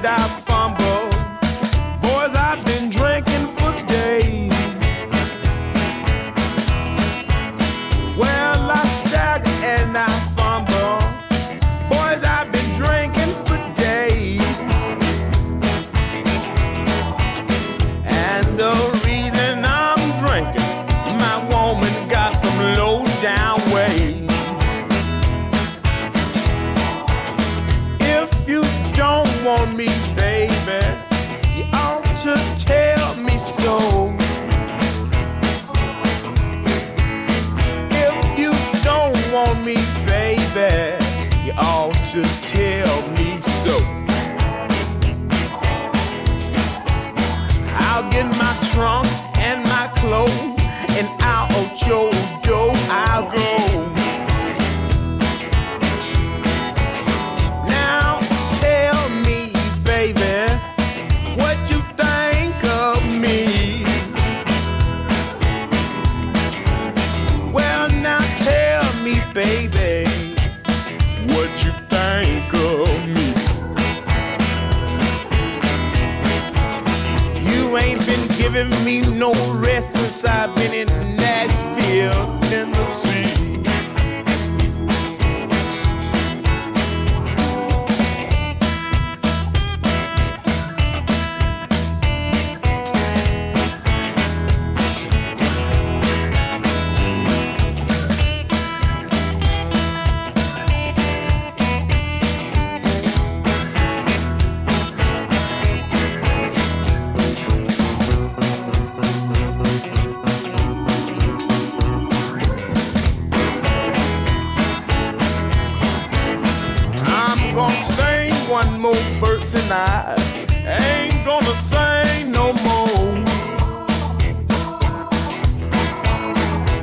and I fumble. Boys, I've been drinking for days. Well, I stagger and I fumble. Boys, I've been drinking for days. And the reason I'm drinking, my woman got some low down ways. If you don't want me, baby, you ought to tell me so. If you don't want me, baby, you ought to tell me so. I'll get my trunk and my clothes, and out your door I'll go. Now tell me, baby, what you think of me. Well, now tell me, baby, what you think of me. You ain't been giving me no rest since I've been in Nashville, Tennessee. I'm gonna sing one more verse and I ain't gonna sing no more.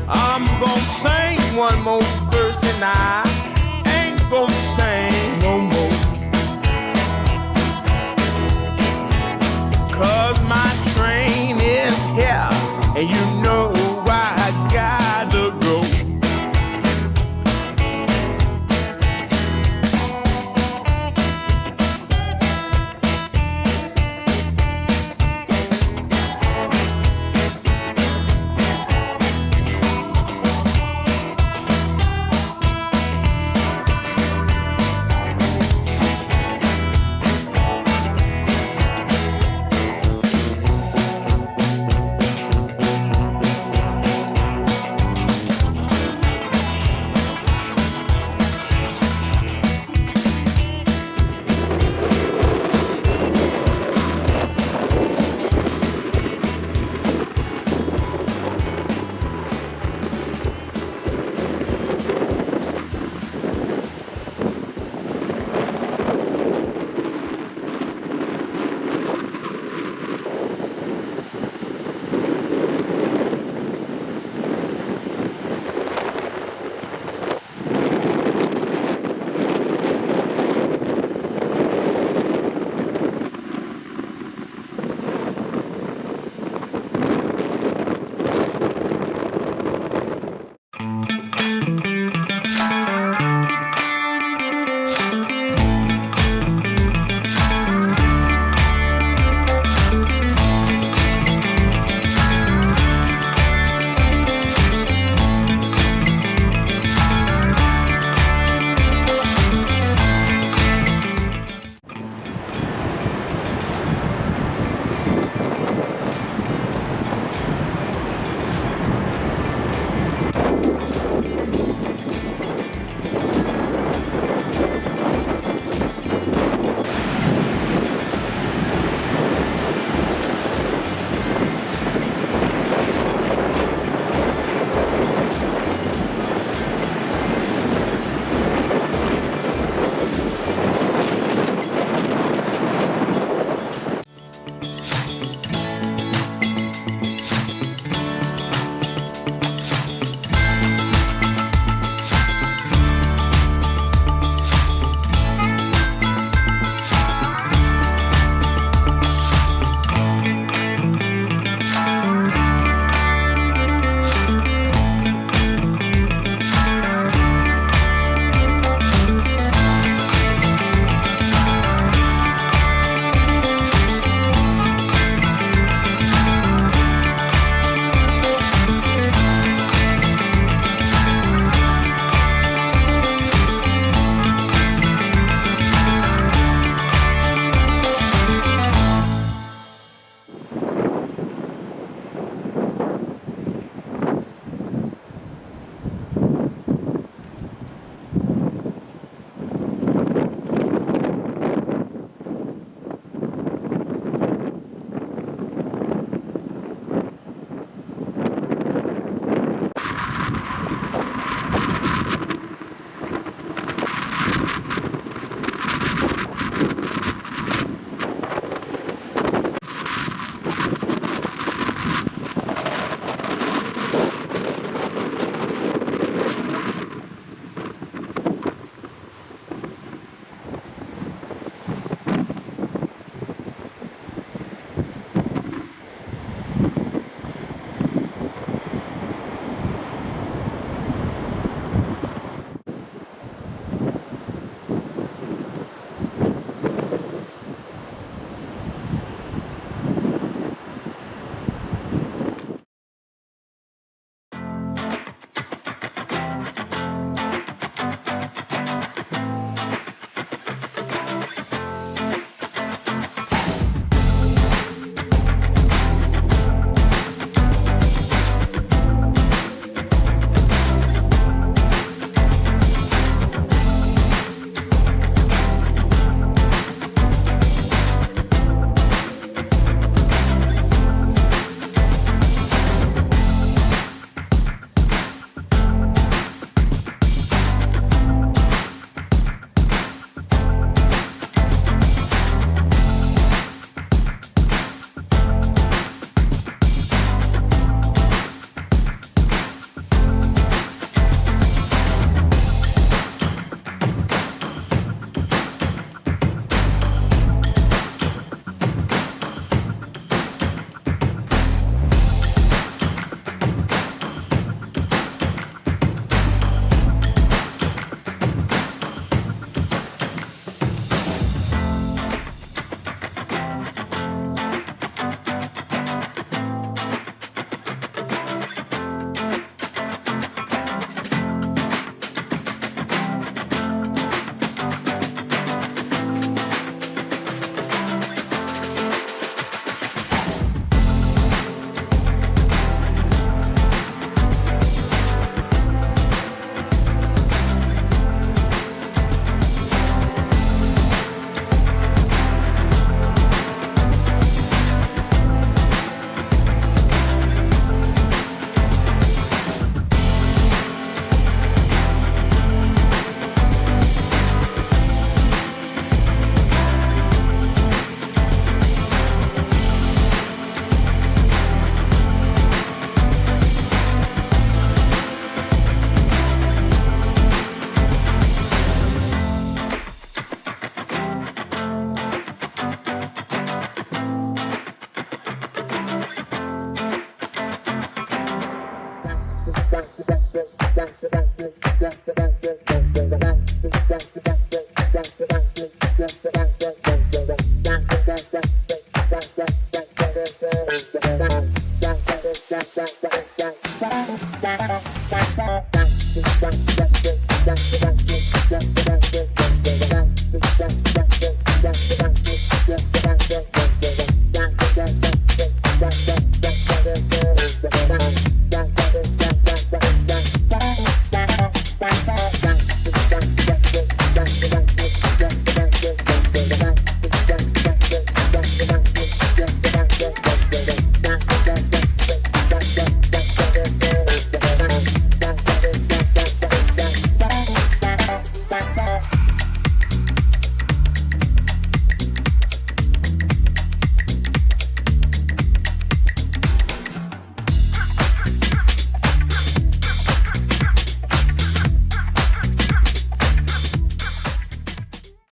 I'm gonna sing one more verse and I